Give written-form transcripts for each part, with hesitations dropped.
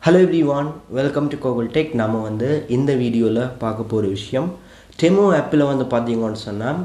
Hello everyone, welcome to Google Tech. நாம வந்து இந்த வீடியோவில் பார்க்க போகிற விஷயம் டெமோ ஆப்பில் வந்து பார்த்தீங்கன்னு சொன்னால்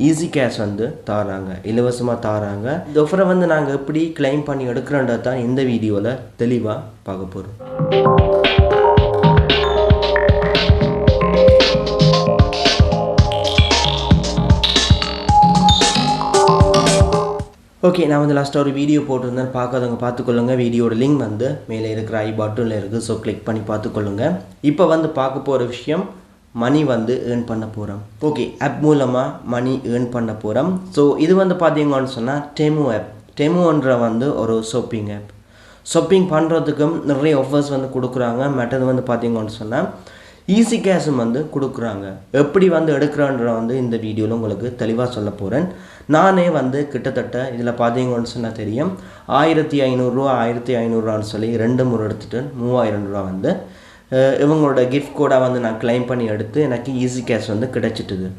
ஈஸி கேஷ் வந்து தாராங்க, இலவசமாக தாராங்க. இந்த ஆஃபரை வந்து நாங்கள் எப்படி கிளைம் பண்ணி எடுக்கிறோன்றது தான் இந்த வீடியோவில் தெளிவாக பார்க்க போகிறோம். ஓகே, நான் வந்து லாஸ்ட்டாக ஒரு வீடியோ போட்டிருந்தேன், பார்க்காதவங்க பார்த்துக்கொள்ளுங்க. வீடியோட லிங்க் வந்து மேலே இருக்கிற ஐ பட்டனில் இருக்குது, ஸோ கிளிக் பண்ணி பார்த்துக்கொள்ளுங்க. இப்போ வந்து பார்க்க போகிற விஷயம் மணி வந்து ஏர்ன் பண்ண போகிறோம். ஓகே, ஆப் மூலமாக மணி ஏர்ன் பண்ண போகிறோம். ஸோ இது வந்து பார்த்தீங்கன்னு சொன்னால் டெமோ ஆப். டெமோன்ற வந்து ஒரு ஷாப்பிங் ஆப். ஷாப்பிங் பண்ணுறதுக்கும் நிறைய ஆஃபர்ஸ் வந்து கொடுக்குறாங்க. மற்றது வந்து பார்த்தீங்கன்னு சொன்னால் ஈஸி கேஷும் வந்து கொடுக்குறாங்க. எப்படி வந்து எடுக்கிறான்ற வந்து இந்த வீடியோவில் உங்களுக்கு தெளிவாக சொல்ல போகிறேன். நானே வந்து கிட்டத்தட்ட இதில் பார்த்தீங்கன்னு சொன்னால் தெரியும், 1500 1500 சொல்லி 2 முறை எடுத்துகிட்டு 3000 ரூபா வந்து இவங்களோட கிஃப்ட் கோடாக வந்து நான் கிளைம் பண்ணி எடுத்து எனக்கு ஈஸி கேஷ் வந்து கிடைச்சிட்டுது.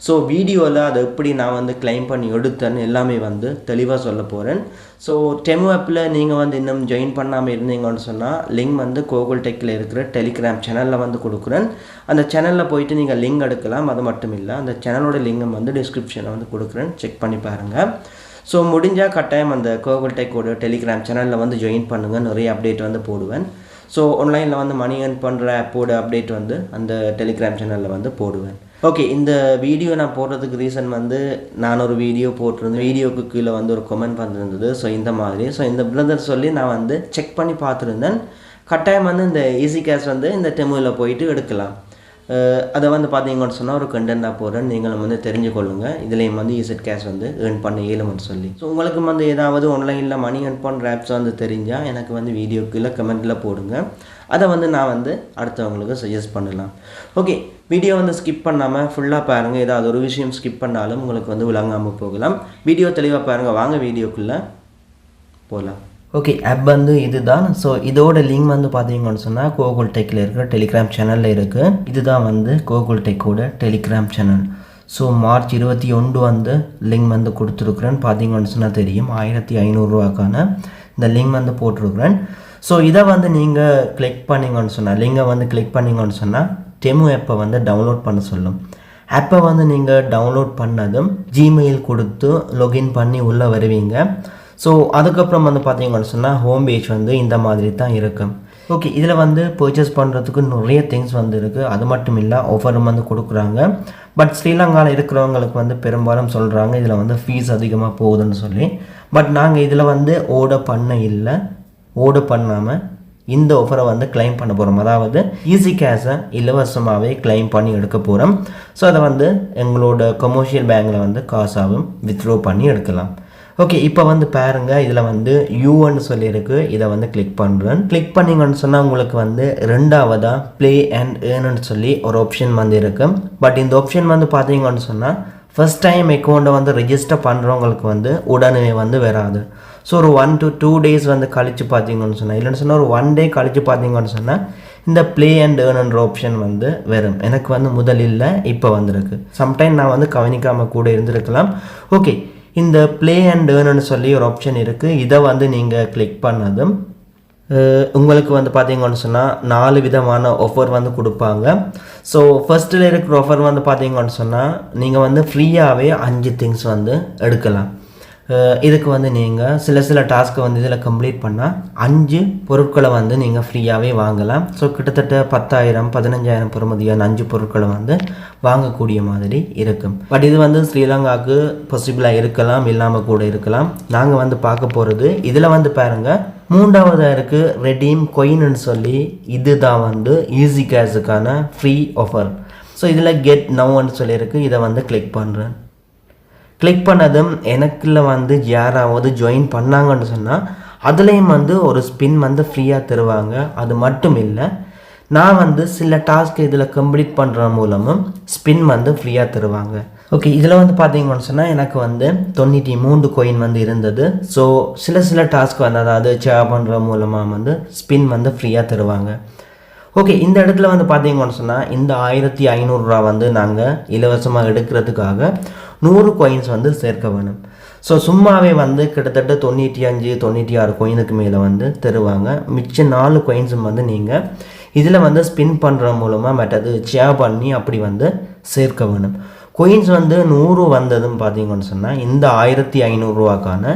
ஸோ வீடியோவில் அதை எப்படி நான் வந்து கிளைம் பண்ணி எடுத்தேன்னு எல்லாமே வந்து தெளிவாக சொல்ல போகிறேன். ஸோ டெமோ ஆப்பில் நீங்கள் வந்து இன்னும் ஜாயின் பண்ணாமல் இருந்தீங்கன்னு சொன்னால் லிங்க் வந்து கூகுள் டெக்கில் இருக்கிற டெலிகிராம் சேனலில் வந்து கொடுக்குறேன். அந்த சேனலில் போயிட்டு நீங்கள் லிங்க் எடுக்கலாம். அது மட்டும் இல்லை, அந்த சேனலோட லிங்கை வந்து டிஸ்கிரிப்ஷனில் வந்து கொடுக்குறேன், செக் பண்ணி பாருங்கள். ஸோ முடிஞ்சால் கட்டாயம் அந்த கூகுள் டெக்கோட டெலிகிராம் சேனலில் வந்து ஜாயின் பண்ணுங்கள். நிறைய அப்டேட் வந்து போடுவேன். ஸோ ஆன்லைனில் வந்து மணி ஏர்ன் பண்ணுற ஆப்போட அப்டேட் வந்து அந்த டெலிகிராம் சேனலில் வந்து போடுவேன். ஓகே, இந்த வீடியோ நான் போடுறதுக்கு ரீசன் வந்து நான் ஒரு வீடியோ போட்டிருந்தேன். வீடியோக்கு கீழே வந்து ஒரு கமெண்ட் பண்ணிருந்தது. ஸோ இந்த மாதிரி இந்த பிரதர் சொல்லி நான் வந்து செக் பண்ணி பார்த்துருந்தேன். கட்டாயம் வந்து இந்த ஈஸி கேஷ் வந்து இந்த டெமோவில் போயிட்டு எடுக்கலாம். அதை வந்து பார்த்தீங்கன்னு சொன்னால் ஒரு கண்டென்ட்டாக போகிறேன், நீங்களும் வந்து தெரிஞ்சுக்கொள்ளுங்கள். இதுலேயும் வந்து ஈஸி கேஷ் வந்து ஏர்ன் பண்ண இயலும்னு சொல்லி. ஸோ உங்களுக்கு வந்து ஏதாவது ஆன்லைனில் மணி ஏர்ன் பண்ணுற ஆப்ஸ் வந்து தெரிஞ்சால் எனக்கு வந்து வீடியோக்குள்ளே கமெண்ட்டில் போடுங்க. அதை வந்து நான் வந்து அடுத்தவங்களுக்கு சஜஸ்ட் பண்ணலாம். ஓகே, வீடியோ வந்து ஸ்கிப் பண்ணாமல் ஃபுல்லாக பாருங்கள். ஏதாவது ஒரு விஷயம் ஸ்கிப் பண்ணாலும் உங்களுக்கு வந்து விளங்காமல் போகலாம். வீடியோ தெளிவாக பாருங்கள். வாங்க வீடியோக்குள்ளே போகலாம். ஓகே, ஆப் வந்து இதுதான். ஸோ இதோட லிங்க் வந்து பார்த்தீங்கன்னு சொன்னால் கூகுள் டெக்கில் இருக்கிற டெலிகிராம் சேனலில் இருக்குது. இதுதான் வந்து கூகுள் டெக்கோட டெலிகிராம் சேனல். ஸோ மார்ச் 21 வந்து லிங்க் வந்து கொடுத்துருக்குறேன். பார்த்தீங்கன்னு சொன்னால் தெரியும், 1500 ரூபாக்கான இந்த லிங்க் வந்து போட்டிருக்குறேன். ஸோ இதை வந்து நீங்கள் கிளிக் பண்ணிங்கன்னு சொன்னால், லிங்கை வந்து கிளிக் பண்ணிங்கன்னு சொன்னால் டெமோ ஆப்பை வந்து டவுன்லோட் பண்ண சொல்லும். ஆப்பை வந்து நீங்கள் டவுன்லோட் பண்ணதும் ஜிமெயில் கொடுத்து லாகின் பண்ணி உள்ளே வருவீங்க. ஸோ அதுக்கப்புறம் வந்து பார்த்தீங்கன்னு சொன்னால் ஹோம் பேஜ் வந்து இந்த மாதிரி தான் இருக்கும். ஓகே, இதில் வந்து பர்ச்சேஸ் பண்ணுறதுக்கு நிறைய திங்ஸ் வந்து இருக்குது. அது மட்டும் இல்லை, ஆஃபரும் வந்து கொடுக்குறாங்க. பட் ஸ்ரீலங்காவில் இருக்கிறவங்களுக்கு வந்து பெரும்பாலும் சொல்கிறாங்க இதில் வந்து ஃபீஸ் அதிகமாக போகுதுன்னு சொல்லி. பட் நாங்கள் இதில் வந்து ஓர்டர் பண்ணாமல் இந்த ஆஃபரை வந்து கிளைம் பண்ண போகிறோம். அதாவது ஈஸி கேஷை இலவசமாகவே கிளைம் பண்ணி எடுக்க போகிறோம். ஸோ அதை வந்து எங்களோட கமர்ஷியல் பேங்கில் வந்து காசாகவும் வித்ட்ரா பண்ணி எடுக்கலாம். ஓகே, இப்போ வந்து பாருங்கள், இதில் வந்து யூன்னு சொல்லியிருக்கு. இதை வந்து கிளிக் பண்ணுறேன். கிளிக் பண்ணிங்கன்னு சொன்னால் உங்களுக்கு வந்து ரெண்டாவதாக ப்ளே அண்ட் ஏர்ன்னு சொல்லி ஒரு ஆப்ஷன் வந்து இருக்குது. பட் இந்த ஆப்ஷன் வந்து பார்த்தீங்கன்னு சொன்னால் ஃபஸ்ட் டைம் அக்கௌண்ட்டை வந்து ரெஜிஸ்டர் பண்ணுறவங்களுக்கு வந்து உடனே வந்து வராது. ஸோ ஒரு 1 to 2 days வந்து கழித்து பார்த்தீங்கன்னு சொன்னால், இல்லைன்னு சொன்னால் ஒரு 1 day கழித்து பார்த்தீங்கன்னு சொன்னால் இந்த ப்ளே அண்ட் ஏர்ன்ற ஆப்ஷன் வந்து வரும். எனக்கு வந்து முதலில் இப்போ வந்திருக்கு. சம்டைம் நான் வந்து கவனிக்காமல் கூட இருந்திருக்கலாம். ஓகே, இந்த ப்ளே அண்ட் ஏர்ன்னு சொல்லி ஒரு ஆப்ஷன் இருக்குது. இதை வந்து நீங்கள் கிளிக் பண்ணதும் உங்களுக்கு வந்து பார்த்தீங்கன்னு சொன்னால் 4 விதமான ஆஃபர் வந்து கொடுப்பாங்க. ஸோ ஃபர்ஸ்ட்டில் இருக்கிற ஆஃபர் வந்து பார்த்தீங்கன்னு சொன்னால் நீங்கள் வந்து ஃப்ரீயாகவே 5 திங்ஸ் வந்து எடுக்கலாம். இதுக்கு வந்து நீங்கள் சில டாஸ்க்கை வந்து இதில் கம்ப்ளீட் பண்ணால் 5 பொருட்களை வந்து நீங்கள் ஃப்ரீயாகவே வாங்கலாம். ஸோ கிட்டத்தட்ட 10,000 15,000 பெறுமதியான 5 பொருட்களை வந்து வாங்கக்கூடிய மாதிரி இருக்கும். பட் இது வந்து ஸ்ரீலங்காவுக்கு பாசிபிளாக இருக்கலாம், இல்லாமல் கூட இருக்கலாம். நாங்கள் வந்து பார்க்க போகிறது இதில் வந்து பாருங்கள், 3ஆவதாக இருக்குது ரெடீம் கொயின்னு சொல்லி. இதுதான் வந்து ஈஸி கேஷுக்கான ஃப்ரீ ஆஃபர். ஸோ இதில் கெட் நவ்ன்னு சொல்லியிருக்கு. இதை வந்து கிளிக் பண்ணுறேன். கிளிக் பண்ணதும் எனக்குள்ள வந்து யாராவது ஜாயின் பண்ணாங்கன்னு சொன்னால் அதுலேயும் வந்து ஒரு ஸ்பின் வந்து ஃப்ரீயாக தருவாங்க. அது மட்டும் இல்லை, நான் வந்து சில டாஸ்க் இதில் கம்ப்ளீட் பண்ணுற மூலமும் ஸ்பின் வந்து ஃப்ரீயாக தருவாங்க. ஓகே, இதில் வந்து பார்த்தீங்கன்னு சொன்னால் எனக்கு வந்து 93 coin வந்து இருந்தது. ஸோ சில டாஸ்க் வந்து அதாவது சேர் பண்ணுற மூலமாக வந்து ஸ்பின் வந்து ஃப்ரீயாக தருவாங்க. ஓகே, இந்த இடத்துல வந்து பார்த்தீங்கன்னு சொன்னால் இந்த 1500 ரூபா வந்து நாங்கள் இலவசமாக எடுக்கிறதுக்காக 100 coins வந்து சேர்க்க வேணும். ஸோ சும்மாவே வந்து கிட்டத்தட்ட 95-96 coinக்கு மேலே வந்து தருவாங்க. மிச்ச 4 coinsம் வந்து நீங்கள் இதில் வந்து ஸ்பின் பண்ணுற மூலமாக மற்றது ஷேர் பண்ணி அப்படி வந்து சேர்க்க வேணும். coins வந்து 100 வந்ததும் பார்த்தீங்கன்னு சொன்னால் இந்த 1500 ரூபாக்கான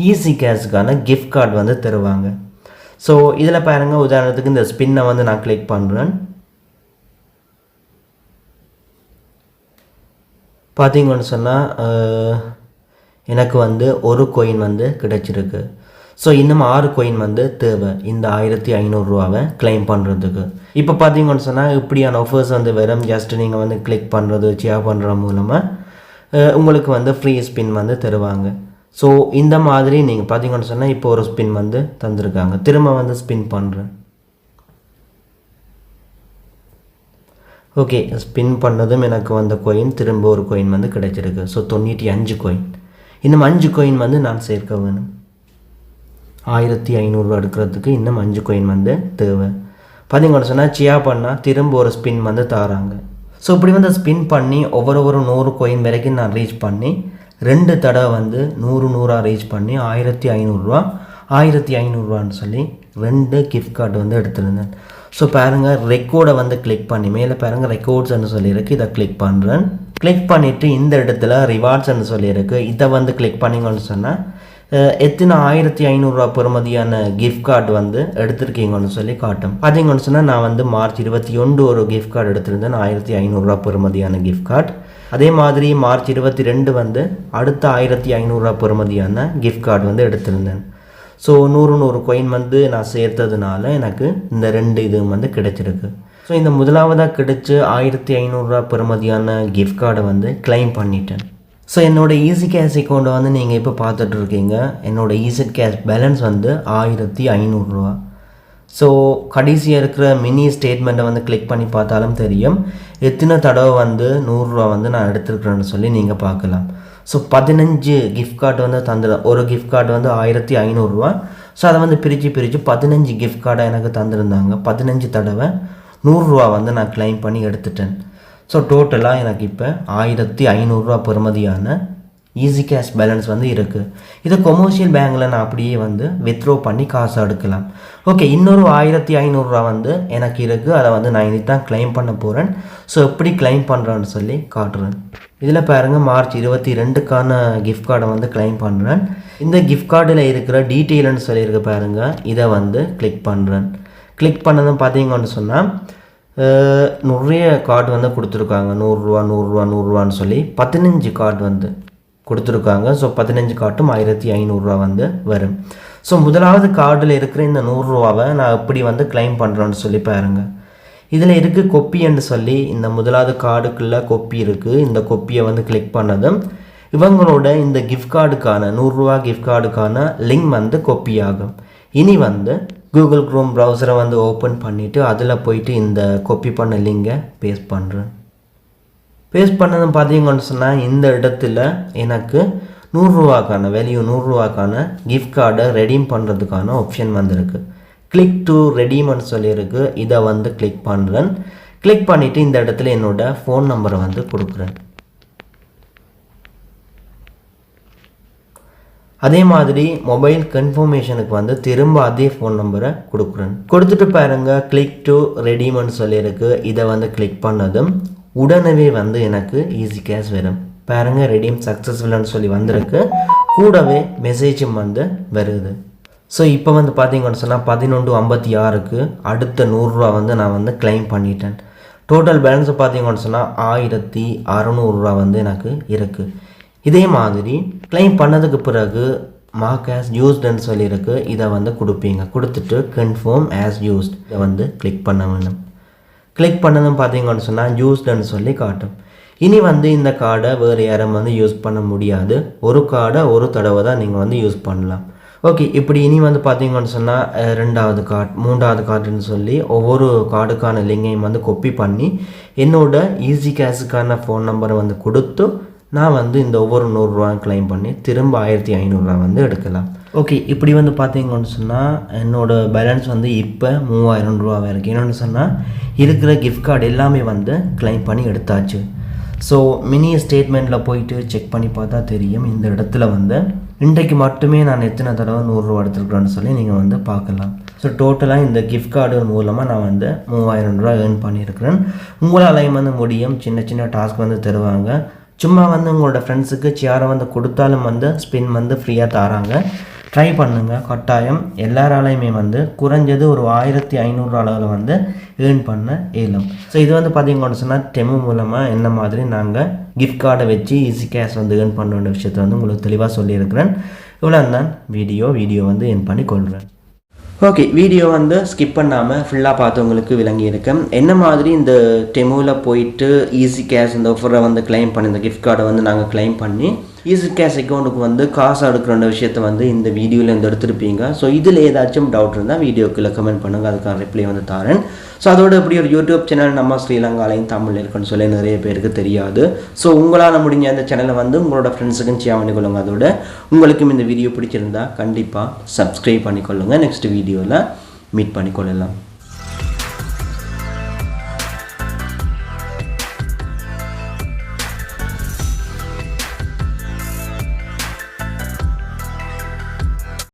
ஈஸி கேஷுக்கான கிஃப்ட் கார்டு வந்து தருவாங்க. ஸோ இதில் பாருங்கள், உதாரணத்துக்கு இந்த ஸ்பின்னை வந்து நான் கிளிக் பண்ணுறேன். பார்த்தீங்கன்னு சொன்னால் எனக்கு வந்து ஒரு coin வந்து கிடைச்சிருக்கு. ஸோ இன்னும் 6 coin வந்து தேவை இந்த 1500 ரூபாவை கிளைம் பண்ணுறதுக்கு. இப்போ பார்த்தீங்கன்னு சொன்னால் இப்படியான ஆஃபர்ஸ் வந்து வெறும் ஜஸ்ட் நீங்கள் வந்து கிளிக் பண்ணுறது ஷேர் பண்ணுற மூலமாக உங்களுக்கு வந்து ஃப்ரீ ஸ்பின் வந்து தருவாங்க. ஸோ இந்த மாதிரி நீங்கள் பார்த்தீங்கன்னு சொன்னால் இப்போ ஒரு ஸ்பின் வந்து தந்திருக்காங்க. திரும்ப வந்து ஸ்பின் பண்ணுறேன். ஓகே, ஸ்பின் பண்ணதும் எனக்கு வந்த கோயின் திரும்ப ஒரு கோயின் வந்து கிடைச்சிருக்கு. So 95 coin. இன்னும் 5 coin வந்து நான் சேர்க்க வேணும். 1500 ரூபா எடுக்கிறதுக்கு இன்னும் 5 coin வந்து தேவை. பார்த்தீங்கன்னு சொன்னால் ஷேர் பண்ணால் திரும்ப ஒரு ஸ்பின் வந்து தராங்க. ஸோ இப்படி வந்து ஸ்பின் பண்ணி ஒவ்வொரு 100 coin வரைக்கும் நான் ரீச் பண்ணி 2 தடவை வந்து 100 ரீச் பண்ணி 1500 ரூபா 1500 ரூபான்னு சொல்லி 2 கிஃப்ட் கார்டு வந்து எடுத்திருந்தேன். ஸோ பாருங்கள், ரெக்கார்டை வந்து கிளிக் பண்ணி மேலே பாருங்கள் ரெக்கார்ட்ஸ்ன்னு சொல்லியிருக்கு. இதை கிளிக் பண்ணுறேன். கிளிக் பண்ணிவிட்டு இந்த இடத்துல ரிவார்ட்ஸ்ன்னு சொல்லியிருக்கு. இதை வந்து கிளிக் பண்ணிங்கன்னு சொன்னால் எத்தனை 1500 ரூபா பெறுமதியான கிஃப்ட் கார்டு வந்து எடுத்திருக்கீங்கன்னு சொல்லி காட்டும். பார்த்தீங்கன்னு சொன்னால் நான் வந்து மார்ச் 21 ஒரு கிஃப்ட் கார்டு எடுத்திருந்தேன், 1500 ரூபா பெறுமதியான கிஃப்ட் கார்டு. அதே மாதிரி மார்ச் 22 வந்து அடுத்த 1500 ரூபா பெறுமதியான கிஃப்ட் கார்டு வந்து எடுத்திருந்தேன். ஸோ 100 coin வந்து நான் சேர்த்ததுனால எனக்கு இந்த 2 இதுவும் வந்து கிடைச்சிருக்கு. ஸோ இந்த முதலாவதாக கிடைச்ச 1500 ரூபா பெறுமதியான கிஃப்ட் கார்டை வந்து கிளைம் பண்ணிட்டேன். ஸோ என்னோடய ஈஸி கேஷ் அக்கௌண்ட்டை வந்து நீங்கள் இப்போ பார்த்துட்ருக்கீங்க. என்னோடய ஈஸி கேஷ் பேலன்ஸ் வந்து 1500 ரூபா. ஸோ கடைசியாக இருக்கிற மினி ஸ்டேட்மெண்ட்டை வந்து கிளிக் பண்ணி பார்த்தாலும் தெரியும் எத்தனை தடவை வந்து 100 ரூபா வந்து நான் எடுத்துருக்குறேன்னு சொல்லி நீங்கள் பார்க்கலாம். ஸோ 15 கிஃப்ட் கார்டு வந்து தந்துடும். ஒரு கிஃப்ட் கார்டு வந்து 1500 ரூபா. ஸோ அதை வந்து பிரித்து 15 கிஃப்ட் கார்டை எனக்கு தந்துருந்தாங்க. 15 தடவை 100 ரூபா வந்து நான் கிளைம் பண்ணி எடுத்துட்டேன். ஸோ டோட்டலாக எனக்கு இப்போ 1500 ரூபா பெறுமதியான ஈஸி கேஷ் பேலன்ஸ் வந்து இருக்குது. இதை கொமர்ஷியல் பேங்கில் நான் அப்படியே வந்து வித்ட்ரா பண்ணி காசு எடுக்கலாம். ஓகே, இன்னொரு 1500 ரூபா வந்து எனக்கு இருக்குது. அதை வந்து நான் இனி தான் கிளைம் பண்ண போகிறேன். ஸோ எப்படி கிளைம் பண்ணுறேன்னு சொல்லி காட்டுறேன். இதில் பாருங்கள், மார்ச் 22க்கான கிஃப்ட் கார்டை வந்து கிளைம் பண்ணுறேன். இந்த கிஃப்ட் கார்டில் இருக்கிற டீட்டெயில்னு சொல்லியிருக்கு பாருங்கள், இதை வந்து கிளிக் பண்ணுறேன். கிளிக் பண்ணதும் பார்த்தீங்கன்னு சொன்னால் நிறைய கார்டு வந்து கொடுத்துருக்காங்க. 100 ரூபா 100 ரூபான்னு சொல்லி 15 கார்டு வந்து கொடுத்துருக்காங்க. ஸோ 15 கார்டும் 1500 ரூபா வந்து வரும். ஸோ முதலாவது கார்டில் இருக்கிற இந்த 100 ரூபாவை நான் எப்படி வந்து கிளைம் பண்ணுறேன்னு சொல்லி பாருங்கள். இதில் இருக்குது கொப்பின்னு சொல்லி இந்த முதலாவது கார்டுக்குள்ளே கொப்பி இருக்குது. இந்த கொப்பியை வந்து கிளிக் பண்ணதும் இவங்களோட இந்த கிஃப்ட் கார்டுக்கான 100 ரூபா கிஃப்ட் கார்டுக்கான லிங்க் வந்து கொப்பி ஆகும். இனி வந்து கூகுள் க்ரோம் ப்ரௌசரை வந்து ஓப்பன் பண்ணிவிட்டு அதில் போயிட்டு இந்த காப்பி பண்ண லிங்கை பேஸ்ட் பண்ணுறேன். பேஸ்ட் பண்ணதும் பார்த்தீங்கன்னு சொன்னால் இந்த இடத்துல எனக்கு 100 ரூபாக்கான வேல்யூ 100 ரூபாக்கான கிஃப்ட் கார்டை ரெடீம் பண்ணுறதுக்கான ஆப்ஷன் வந்துருக்கு. கிளிக் டு ரெடீம்னு சொல்லியிருக்கு. இதை வந்து கிளிக் பண்ணுறேன். கிளிக் பண்ணிவிட்டு இந்த இடத்துல என்னோடய ஃபோன் நம்பரை வந்து கொடுக்குறேன். அதே மாதிரி மொபைல் கன்ஃபர்மேஷனுக்கு வந்து திரும்ப அதே ஃபோன் நம்பரை கொடுக்குறேன். கொடுத்துட்டு பாருங்கள், கிளிக் டு ரெடீம்னு சொல்லியிருக்கு. இதை வந்து கிளிக் பண்ணதும் உடனே வந்து எனக்கு ஈஸி கேஷ் வரும். பாருங்கள், ரெடீம் சக்ஸஸ்ஃபுல்னு சொல்லி வந்திருக்கு. கூடவே மெசேஜும் வந்து வருது. ஸோ இப்போ வந்து பார்த்தீங்கன்னு சொன்னால் 11:56க்கு அடுத்த 100 ரூபா வந்து நான் வந்து கிளைம் பண்ணிட்டேன். டோட்டல் பேலன்ஸை பார்த்தீங்கன்னு சொன்னால் 1600 ரூபா வந்து எனக்கு இருக்குது. இதே மாதிரி கிளைம் பண்ணதுக்கு பிறகு மார்க் ஆஸ் யூஸ்டுன்னு சொல்லியிருக்கு. இதை வந்து கொடுப்பீங்க. கொடுத்துட்டு கன்ஃபார்ம் ஆஸ் யூஸ்ட் இதை வந்து கிளிக் பண்ண வேணும். கிளிக் பண்ணதும் பார்த்தீங்கன்னு சொன்னால் யூஸ்டுன்னு சொல்லி காட்டும். இனி வந்து இந்த கார்டை வேறு யாரும் வந்து யூஸ் பண்ண முடியாது. ஒரு கார்டை ஒரு தடவை தான் நீங்கள் வந்து யூஸ் பண்ணலாம். ஓகே, இப்படி இனி வந்து பார்த்தீங்கன்னு சொன்னால் 2வது கார்டு 3வது கார்டுன்னு சொல்லி ஒவ்வொரு கார்டுக்கான லிங்கையும் வந்து காப்பி பண்ணி என்னோட ஈஸி கேஷுக்கான ஃபோன் நம்பரை வந்து கொடுத்து நான் வந்து இந்த ஒவ்வொரு 100 ரூபா கிளைம் பண்ணி திரும்ப 1500 ரூபா வந்து எடுக்கலாம். ஓகே, இப்படி வந்து பார்த்தீங்கன்னு சொன்னால் என்னோடய பேலன்ஸ் வந்து இப்போ 3000 ரூபா இருக்குது. என்னென்னு சொன்னால் இருக்கிற கிஃப்ட் கார்டு எல்லாமே வந்து கிளைம் பண்ணி எடுத்தாச்சு. ஸோ மினி ஸ்டேட்மெண்ட்டில் போயிட்டு செக் பண்ணி பார்த்தா தெரியும். இந்த இடத்துல வந்து இன்றைக்கு மட்டுமே நான் எத்தனை தடவை 100 ரூபா எடுத்துருக்குறேன்னு சொல்லி நீங்கள் வந்து பார்க்கலாம். ஸோ டோட்டலாக இந்த கிஃப்ட் கார்டுகள் மூலமாக நான் வந்து 3000 ரூபா ஏர்ன் பண்ணியிருக்கிறேன். உங்களாலையும் வந்து முடியும். சின்ன சின்ன டாஸ்க் வந்து தருவாங்க. சும்மா வந்து உங்களோட ஃப்ரெண்ட்ஸுக்கு சேரை வந்து கொடுத்தாலும் வந்து ஸ்பின் வந்து ஃப்ரீயாக தராங்க. ட்ரை பண்ணுங்கள் கட்டாயம். எல்லாராலையுமே வந்து குறைஞ்சது ஒரு 1500 அளவில் வந்து ஏர்ன் பண்ண இயலும். ஸோ இது வந்து பார்த்தீங்கன்னு சொன்னால் டெமோ மூலமாக என்ன மாதிரி நாங்கள் கிஃப்ட் கார்டை வச்சு ஈஸி கேஷ் வந்து ஏர்ன் பண்ணுற விஷயத்தை வந்து உங்களுக்கு தெளிவாக சொல்லியிருக்கிறேன். இவ்வளோ தான் வீடியோ வந்து ஏர்ன் பண்ணி கொள்கிறேன். ஓகே, வீடியோ வந்து ஸ்கிப் பண்ணாமல் ஃபுல்லாக பார்த்தவங்களுக்கு விளங்கியிருக்கேன். என்ன மாதிரி இந்த டெமோவில் போயிட்டு ஈஸி கேஷ் இந்த ஆஃபரை வந்து கிளைம் பண்ணி இந்த கிஃப்ட் கார்டை வந்து நாங்கள் கிளைம் பண்ணி ஈஸி கேஷ் அக்கௌண்ட்டுக்கு வந்து காசு எடுக்கிற விஷயத்தை வந்து இந்த வீடியோவில் வந்து எடுத்துருப்பீங்க. ஸோ இதில் ஏதாச்சும் டவுட் இருந்தால் வீடியோக்குள்ளே கமெண்ட் பண்ணுங்கள், அதுக்கான ரிப்ளை வந்து தரேன். ஸோ அதோட இப்படி ஒரு யூடியூப் சேனல் நம்ம ஸ்ரீலங்காலையும் தமிழ் இருக்குன்னு சொல்லி நிறைய பேருக்கு தெரியாது. ஸோ உங்களால் முடிஞ்ச அந்த சேனலை வந்து உங்களோட ஃப்ரெண்ட்ஸுக்கும் ஷேர் பண்ணிக்கொள்ளுங்க. அதோட உங்களுக்கும் இந்த வீடியோ பிடிச்சிருந்தா கண்டிப்பாக சப்ஸ்கிரைப் பண்ணிக்கொள்ளுங்கள். நெக்ஸ்ட் வீடியோவில் மீட் பண்ணிக்கொள்ளலாம்.